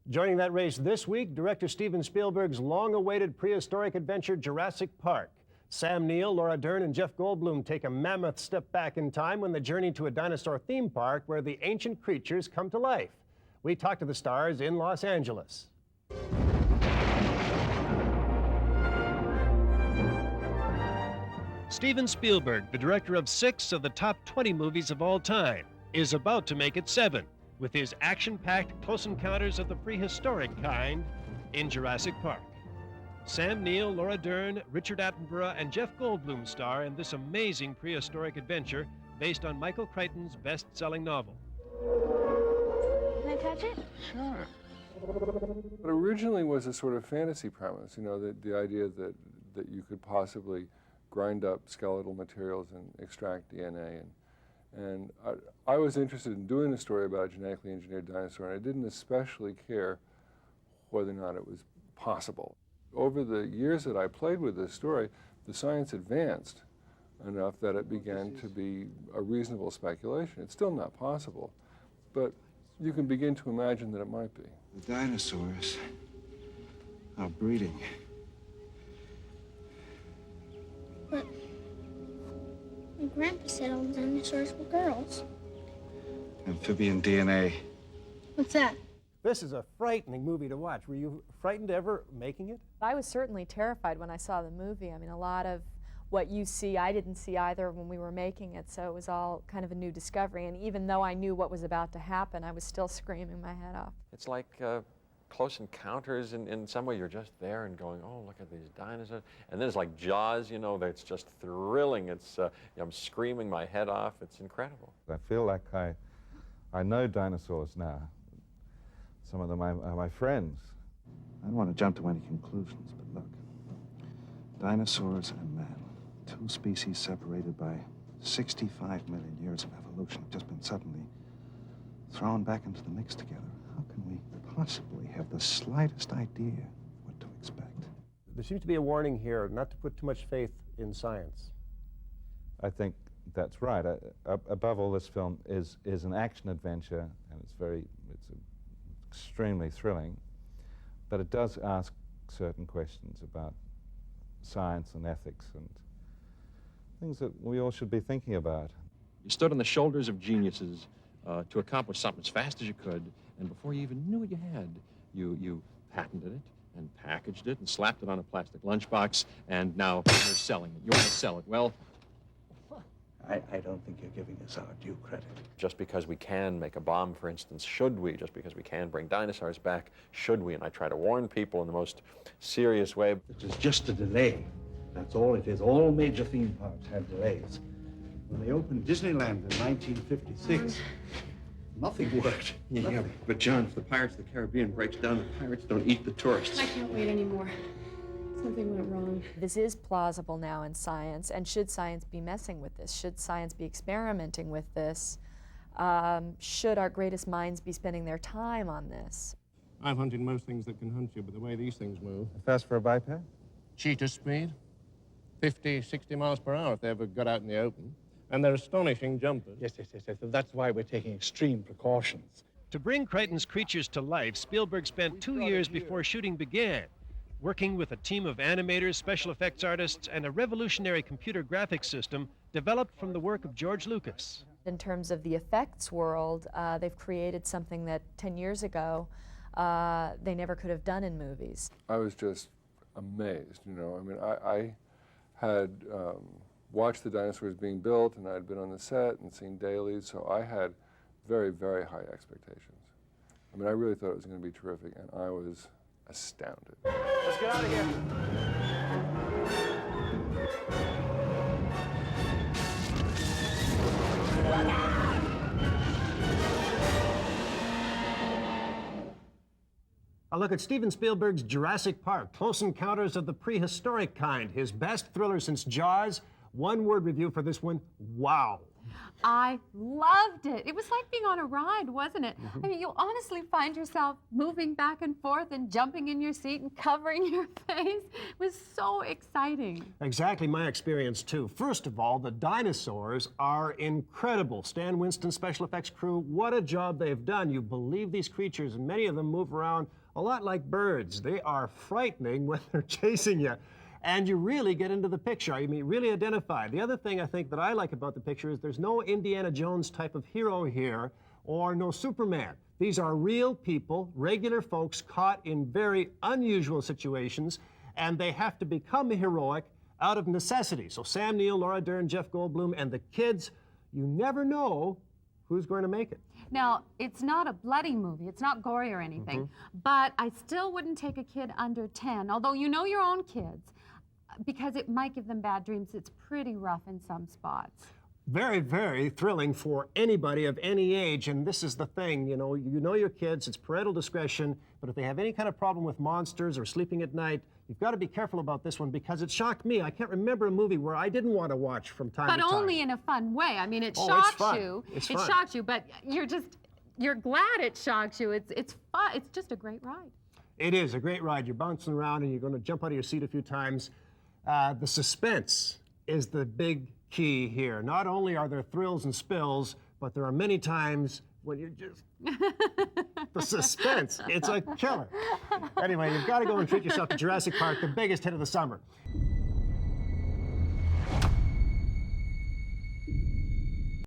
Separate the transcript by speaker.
Speaker 1: Joining that race this week, director Steven Spielberg's long-awaited prehistoric adventure Jurassic Park. Sam Neill, Laura Dern, and Jeff Goldblum take a mammoth step back in time when they journey to a dinosaur theme park where the ancient creatures come to life. We talk to the stars in Los Angeles. Steven Spielberg, the director of 6 of the top 20 movies of all time, is about to make it 7 with his action-packed Close Encounters of the Prehistoric Kind in Jurassic Park. Sam Neill, Laura Dern, Richard Attenborough, and Jeff Goldblum star in this amazing prehistoric adventure based on Michael Crichton's best-selling novel.
Speaker 2: Can I touch it?
Speaker 3: Sure. It originally was a sort of fantasy premise, you know, the idea that you could possibly grind up skeletal materials and extract DNA. And I was interested in doing a story about a genetically engineered dinosaur, and I didn't especially care whether or not it was possible. Over the years that I played with this story, the science advanced enough that it began to be a reasonable speculation. It's still not possible, but you can begin to imagine that it might be.
Speaker 4: The dinosaurs are breeding.
Speaker 2: But my grandpa said all the dinosaurs were girls.
Speaker 4: Amphibian DNA.
Speaker 2: What's that?
Speaker 1: This is a frightening movie to watch. Were you frightened ever making it?
Speaker 5: I was certainly terrified when I saw the movie. I mean, a lot of what you see, I didn't see either when we were making it, so it was all kind of a new discovery. And even though I knew what was about to happen, I was still screaming my head off.
Speaker 6: It's like Close Encounters in some way. You're just there and going, oh, look at these dinosaurs. And then it's like Jaws, you know, that's just thrilling. It's, I'm screaming my head off. It's incredible.
Speaker 7: I feel like I know dinosaurs now. Some of them are my friends.
Speaker 4: I don't want to jump to any conclusions, but look. Dinosaurs and man, 2 species separated by 65 million years of evolution, have just been suddenly thrown back into the mix together. How can we possibly have the slightest idea what to expect?
Speaker 1: There seems to be a warning here not to put too much faith in science.
Speaker 7: I think that's right. Above all, this film is an action adventure, and it's extremely thrilling, but it does ask certain questions about science and ethics and things that we all should be thinking about.
Speaker 8: You stood on the shoulders of geniuses to accomplish something as fast as you could, and before you even knew what you had, you patented it and packaged it and slapped it on a plastic lunchbox, and now you're selling it. You want to sell it. Well,
Speaker 4: I don't think you're giving us our due credit.
Speaker 6: Just because we can make a bomb, for instance, should we? Just because we can bring dinosaurs back, should we? And I try to warn people in the most serious way.
Speaker 9: It is just a delay. That's all it is. All major theme parks have delays. When they opened Disneyland in 1956, nothing worked.
Speaker 8: yeah, but John, if the Pirates of the Caribbean breaks down, the pirates don't eat the tourists.
Speaker 10: I can't wait anymore. Something went wrong.
Speaker 5: This is plausible now in science, and should science be messing with this? Should science be experimenting with this? Should our greatest minds be spending their time on this?
Speaker 11: I've hunted most things that can hunt you, but the way these things move...
Speaker 7: Fast for a biped?
Speaker 11: Cheetah speed, 50, 60 miles per hour if they ever got out in the open. And they're astonishing jumpers.
Speaker 9: Yes. That's why we're taking extreme precautions.
Speaker 1: To bring Crichton's creatures to life, Spielberg spent 2 years before shooting began, working with a team of animators, special effects artists, and a revolutionary computer graphics system developed from the work of George Lucas.
Speaker 5: In terms of the effects world, they've created something that 10 years ago they never could have done in movies.
Speaker 3: I was just amazed, you know. I mean, I had watched the dinosaurs being built, and I'd been on the set and seen dailies, so I had very, very high expectations. I mean, I really thought it was going to be terrific, and I was astounded.
Speaker 1: Let's get out of here. A look at Steven Spielberg's Jurassic Park, Close Encounters of the Prehistoric Kind, his best thriller since Jaws. One word review for this one: wow.
Speaker 12: I loved it. It was like being on a ride, wasn't it? I mean, you honestly find yourself moving back and forth and jumping in your seat and covering your face. It was so exciting.
Speaker 1: Exactly my experience, too. First of all, the dinosaurs are incredible. Stan Winston's special effects crew, what a job they've done. You believe these creatures, and many of them move around a lot like birds. They are frightening when they're chasing you. And you really get into the picture. I mean, really identify. The other thing I think that I like about the picture is there's no Indiana Jones type of hero here or no Superman. These are real people, regular folks caught in very unusual situations, and they have to become heroic out of necessity. So Sam Neill, Laura Dern, Jeff Goldblum, and the kids, you never know who's going to make it.
Speaker 12: Now, it's not a bloody movie. It's not gory or anything. But I still wouldn't take a kid under 10, although you know your own kids, because it might give them bad dreams. It's pretty rough in some spots.
Speaker 1: Very, very thrilling for anybody of any age, and this is the thing, you know your kids, it's parental discretion, but if they have any kind of problem with monsters or sleeping at night, you've got to be careful about this one because it shocked me. I can't remember a movie where I didn't want to watch from time to time.
Speaker 12: But only in a fun way. I mean, it
Speaker 1: Oh,
Speaker 12: shocks
Speaker 1: it's fun.
Speaker 12: you.
Speaker 1: It's
Speaker 12: It
Speaker 1: fun.
Speaker 12: shocks you, but you're glad it shocks you. It's fun. It's just a great ride.
Speaker 1: It is a great ride. You're bouncing around and you're going to jump out of your seat a few times. The suspense is the big key here. Not only are there thrills and spills, but there are many times when you're just... the suspense, it's a killer. Anyway, you've got to go and treat yourself to Jurassic Park, the biggest hit of the summer.